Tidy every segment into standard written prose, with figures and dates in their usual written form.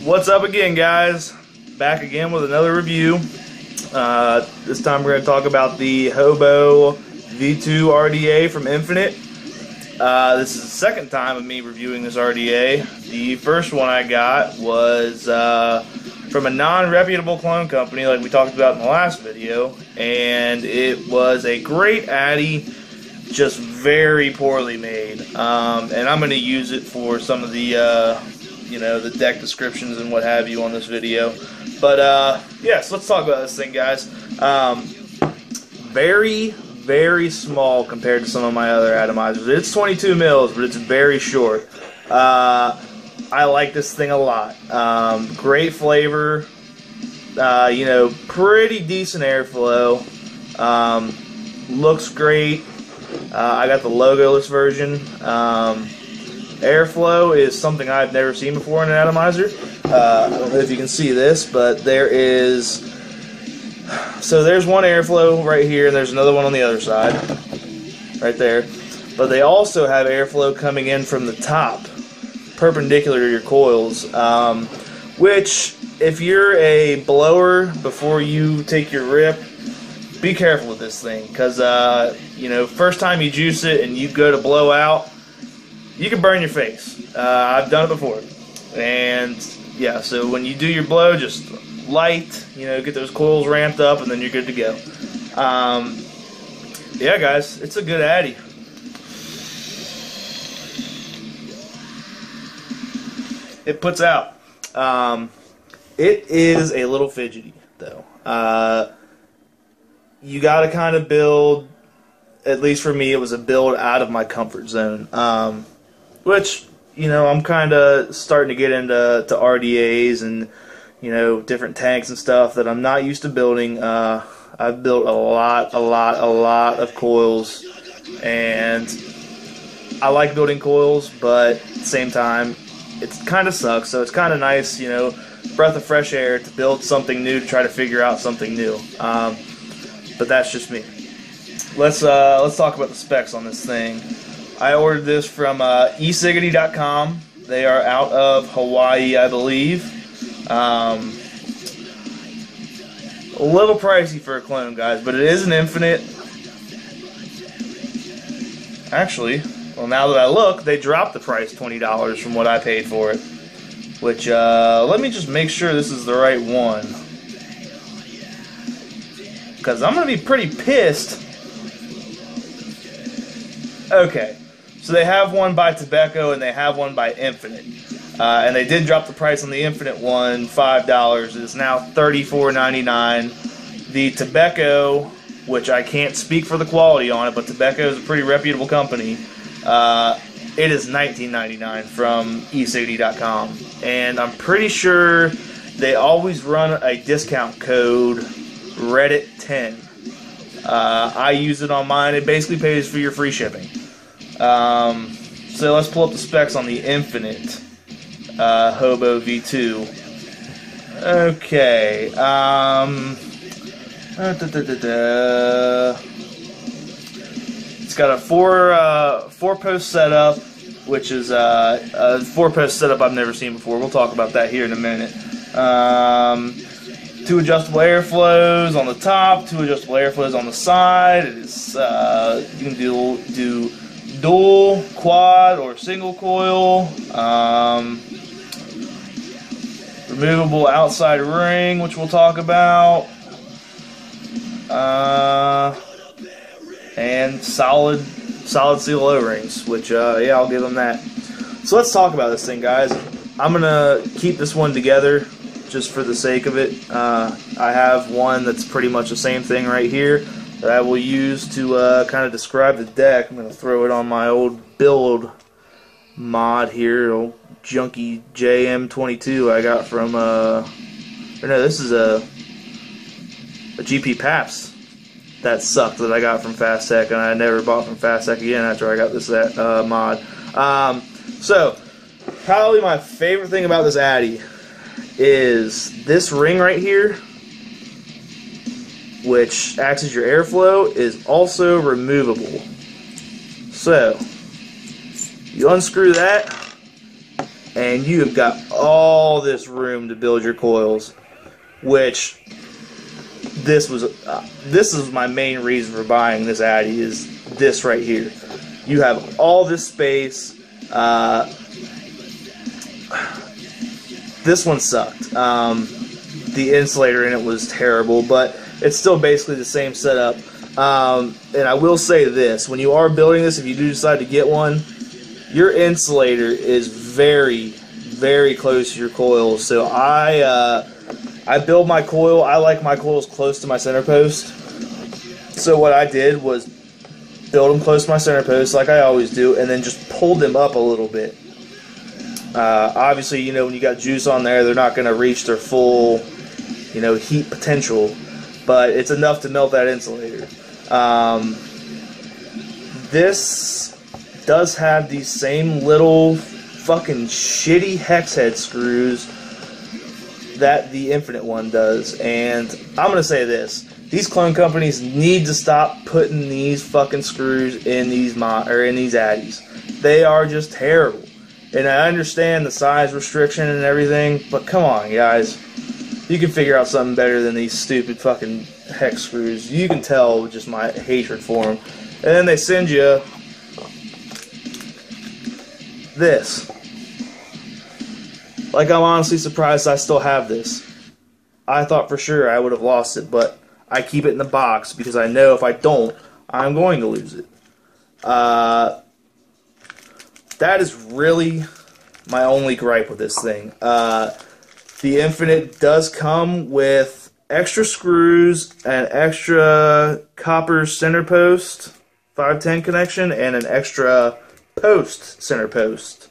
What's up again, guys? Back again with another review. This time we're going to talk about the Hobo V2 RDA from Infinite. This is the second time of me reviewing this RDA. The first one I got was from a non-reputable clone company like we talked about in the last video, and it was a great atty, just very poorly made. And I'm going to use it for some of the the deck descriptions and what have you on this video. But yes, let's talk about this thing, guys. Very small compared to some of my other atomizers. It's 22 mils, but it's very short. I like this thing a lot. Great flavor. Pretty decent airflow. Looks great. I got the logoless version. Airflow is something I've never seen before in an atomizer. I don't know if you can see this, but there's one airflow right here, and there's another one on the other side, right there. But they also have airflow coming in from the top, perpendicular to your coils, which, if you're a blower before you take your rip, be careful with this thing, because first time you juice it and you go to blow out, you can burn your face. I've done it before. And yeah, so when you do your blow, just light, get those coils ramped up, and then you're good to go. Yeah, guys, it's a good atty. It puts out. It is a little fidgety, though. You got to kind of build, at least for me, it was a build out of my comfort zone. Which, I'm kind of starting to get into RDAs and, different tanks and stuff that I'm not used to building. I've built a lot of coils, and I like building coils, but at the same time, it kind of sucks. So it's kind of nice, breath of fresh air to build something new, to try to figure out something new. But that's just me. Let's talk about the specs on this thing. I ordered this from esiggity.com. They are out of Hawaii, I believe. A little pricey for a clone, guys, but it is an Infinite. Actually, well, now that I look, they dropped the price $20 from what I paid for it. Which, let me just make sure this is the right one, because I'm going to be pretty pissed. Okay. So they have one by Tobacco and they have one by Infinite. And they did drop the price on the Infinite one, $5. It's now $34.99. The Tobacco, which I can't speak for the quality on it, but Tobacco is a pretty reputable company. It is $19.99 from esiggity.com. And I'm pretty sure they always run a discount code, Reddit10. I use it on mine. It basically pays for your free shipping. So let's pull up the specs on the Infinite Hobo V2. Okay. It's got a four-post setup, which is a four-post setup I've never seen before. We'll talk about that here in a minute. 2 adjustable airflows on the top, 2 adjustable airflows on the side. It is you can do dual, quad, or single coil. Removable outside ring, which we'll talk about. And solid seal O-rings, which yeah, I'll give them that. So let's talk about this thing, guys. I'm gonna keep this one together just for the sake of it. I have one that's pretty much the same thing right here that I will use to kind of describe the deck. I'm going to throw it on my old build mod here, old junky JM22 I got from, this is a GP Paps that sucked that I got from Fast Tech, and I never bought from Fast Tech again after I got this mod. So, probably my favorite thing about this atty is this ring right here, which acts as your airflow, is also removable. So, you unscrew that, and you have got all this room to build your coils, which this is my main reason for buying this Addy, is this right here. You have all this space. This one sucked. The insulator in it was terrible, but it's still basically the same setup. And I will say this, when you are building this, if you do decide to get one, your insulator is very, very close to your coils. So I build my coil, I like my coils close to my center post. So what I did was build them close to my center post like I always do, and then just pulled them up a little bit. Obviously, you know, when you got juice on there, they're not going to reach their full, you know, heat potential, but it's enough to melt that insulator. This does have these same little fucking shitty hex head screws that the Infinite one does, and I'm going to say this. These clone companies need to stop putting these fucking screws in these Addies. They are just terrible. And I understand the size restriction and everything, but come on, guys. You can figure out something better than these stupid fucking hex screws. You can tell just my hatred for them. And then they send you this. Like, I'm honestly surprised I still have this. I thought for sure I would have lost it, but I keep it in the box because I know if I don't, I'm going to lose it. That is really my only gripe with this thing. The Infinite does come with extra screws, an extra copper center post, 510 connection, and an extra post center post.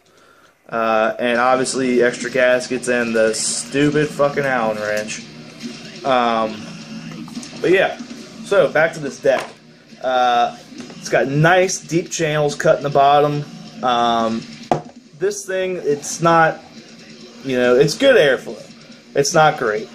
And obviously extra gaskets and the stupid fucking Allen wrench. But yeah, so back to this deck. It's got nice deep channels cut in the bottom. This thing, it's not, you know, it's good airflow. It's not great.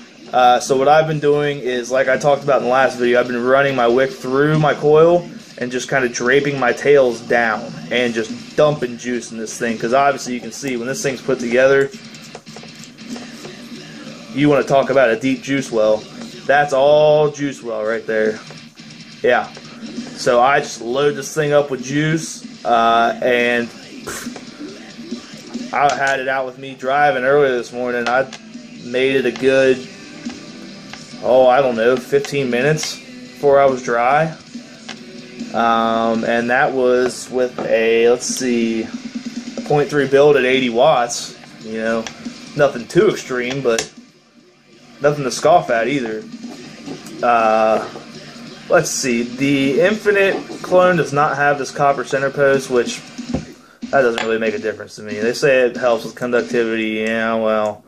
So what I've been doing is, like I talked about in the last video, I've been running my wick through my coil and just kind of draping my tails down and just dumping juice in this thing, because obviously you can see when this thing's put together, you want to talk about a deep juice well. That's all juice well right there. Yeah. So I just load this thing up with juice, and I had it out with me driving earlier this morning. I made it a good, I don't know, 15 minutes before I was dry. And that was with a, let's see, 0.3 build at 80 watts. You know, nothing too extreme, but nothing to scoff at either. Let's see, the Infinite clone does not have this copper center post, which that doesn't really make a difference to me. They say it helps with conductivity. Yeah, well,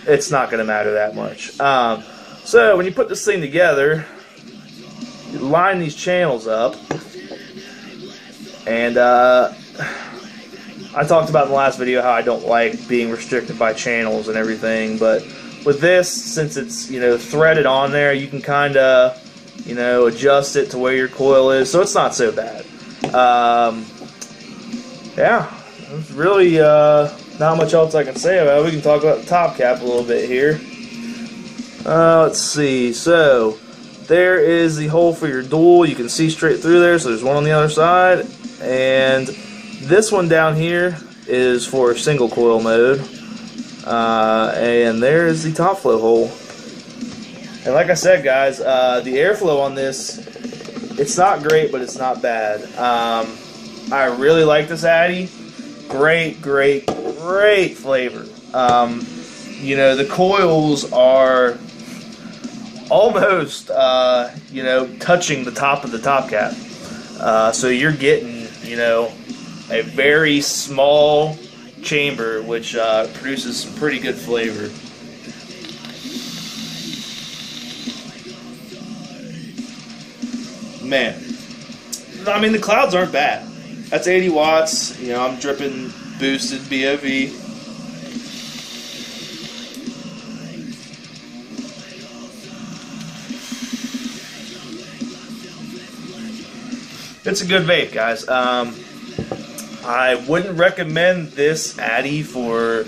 it's not going to matter that much. So when you put this thing together, you line these channels up, and I talked about in the last video how I don't like being restricted by channels and everything, but with this, since it's, you know, threaded on there, you can kind of, you know, adjust it to where your coil is, so it's not so bad. Yeah, there's really not much else I can say about it. We can talk about the top cap a little bit here. Let's see, so there is the hole for your dual. You can see straight through there, so there's one on the other side, and this one down here is for single coil mode. And there's the top flow hole. And like I said, guys, the airflow on this, it's not great, but it's not bad. I really like this Addy. Great, great, great flavor. You know, the coils are almost, you know, touching the top of the top cap. So you're getting, you know, a very small chamber, which produces some pretty good flavor. Man, I mean, the clouds aren't bad. That's 80 watts. You know, I'm dripping boosted BOV. It's a good vape, guys. I wouldn't recommend this atty for,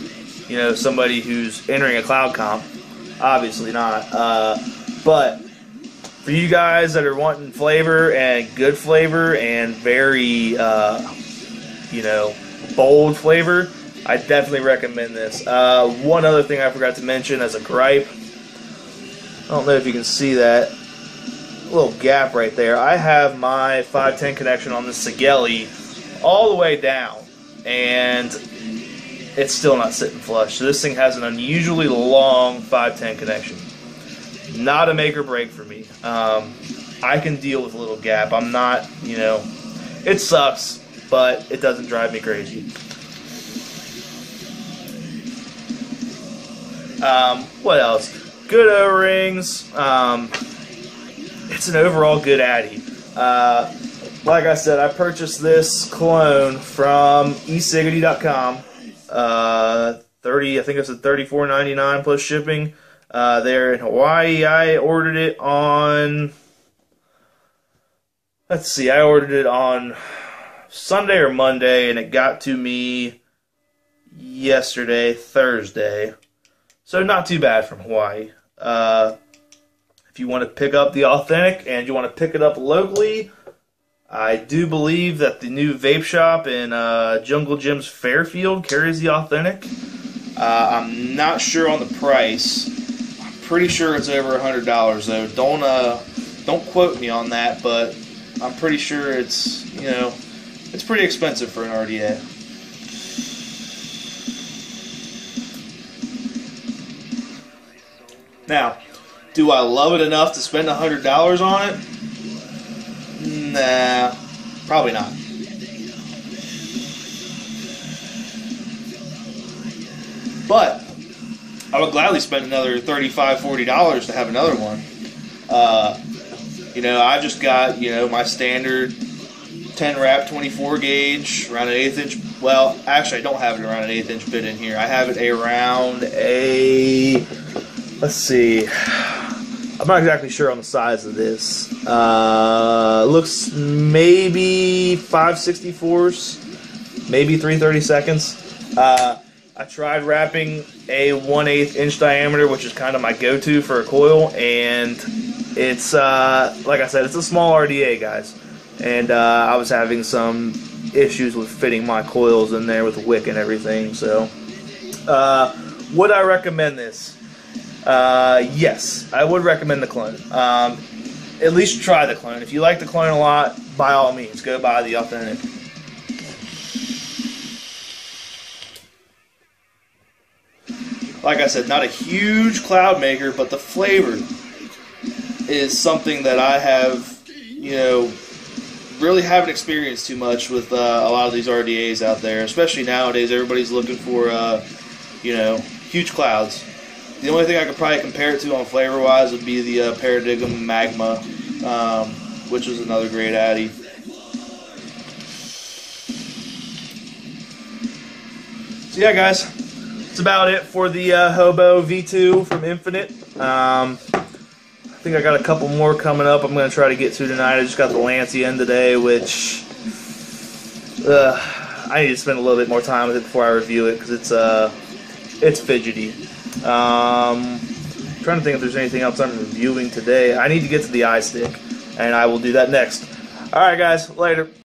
you know, somebody who's entering a cloud comp. Obviously not. But for you guys that are wanting flavor and good flavor and very, you know, bold flavor, I definitely recommend this. One other thing I forgot to mention as a gripe, I don't know if you can see that little gap right there. I have my 510 connection on this Sigeli all the way down, and it's still not sitting flush. So this thing has an unusually long 510 connection. Not a make or break for me. I can deal with a little gap. I'm not, you know, it sucks, but it doesn't drive me crazy. What else? Good O-rings. It's an overall good atty. Like I said, I purchased this clone from eCiggity.com. I think it's a $34.99 plus shipping. There in Hawaii, I ordered it on, let's see, I ordered it on Sunday or Monday, and it got to me yesterday, Thursday. So not too bad from Hawaii. If you want to pick up the authentic and you want to pick it up locally, I do believe that the new vape shop in Jungle Jim's Fairfield carries the authentic. I'm not sure on the price. I'm pretty sure it's over $100 though. Don't quote me on that, but I'm pretty sure it's, you know, it's pretty expensive for an RDA. Now, do I love it enough to spend $100 on it? Nah, probably not. But I would gladly spend another $35, $40 to have another one. You know, I just got, you know, my standard 10 wrap 24 gauge around an 1/8 inch. Well, actually, I don't have it around an 1/8 inch bit in here. I have it around a, let's see, I'm not exactly sure on the size of this. Looks maybe 5/64, maybe 3/32. I tried wrapping a 1/8 inch diameter, which is kind of my go-to for a coil, and it's, like I said, it's a small RDA, guys. And I was having some issues with fitting my coils in there with the wick and everything. So, would I recommend this? Yes, I would recommend the clone. At least try the clone. If you like the clone a lot, by all means, go buy the authentic. Like I said, not a huge cloud maker, but the flavor is something that I have, you know, really haven't experienced too much with a lot of these RDAs out there. Especially nowadays, everybody's looking for, you know, huge clouds. The only thing I could probably compare it to on flavor-wise would be the Paradigm Magma, which is another great addy. So yeah, guys, that's about it for the Hobo V2 from Infinite. I think I got a couple more coming up I'm going to try to get to tonight. I just got the Lancey in today, which I need to spend a little bit more time with it before I review it, because it's fidgety. Trying to think if there's anything else I'm reviewing today. I need to get to the iStick, and I will do that next. Alright guys, later.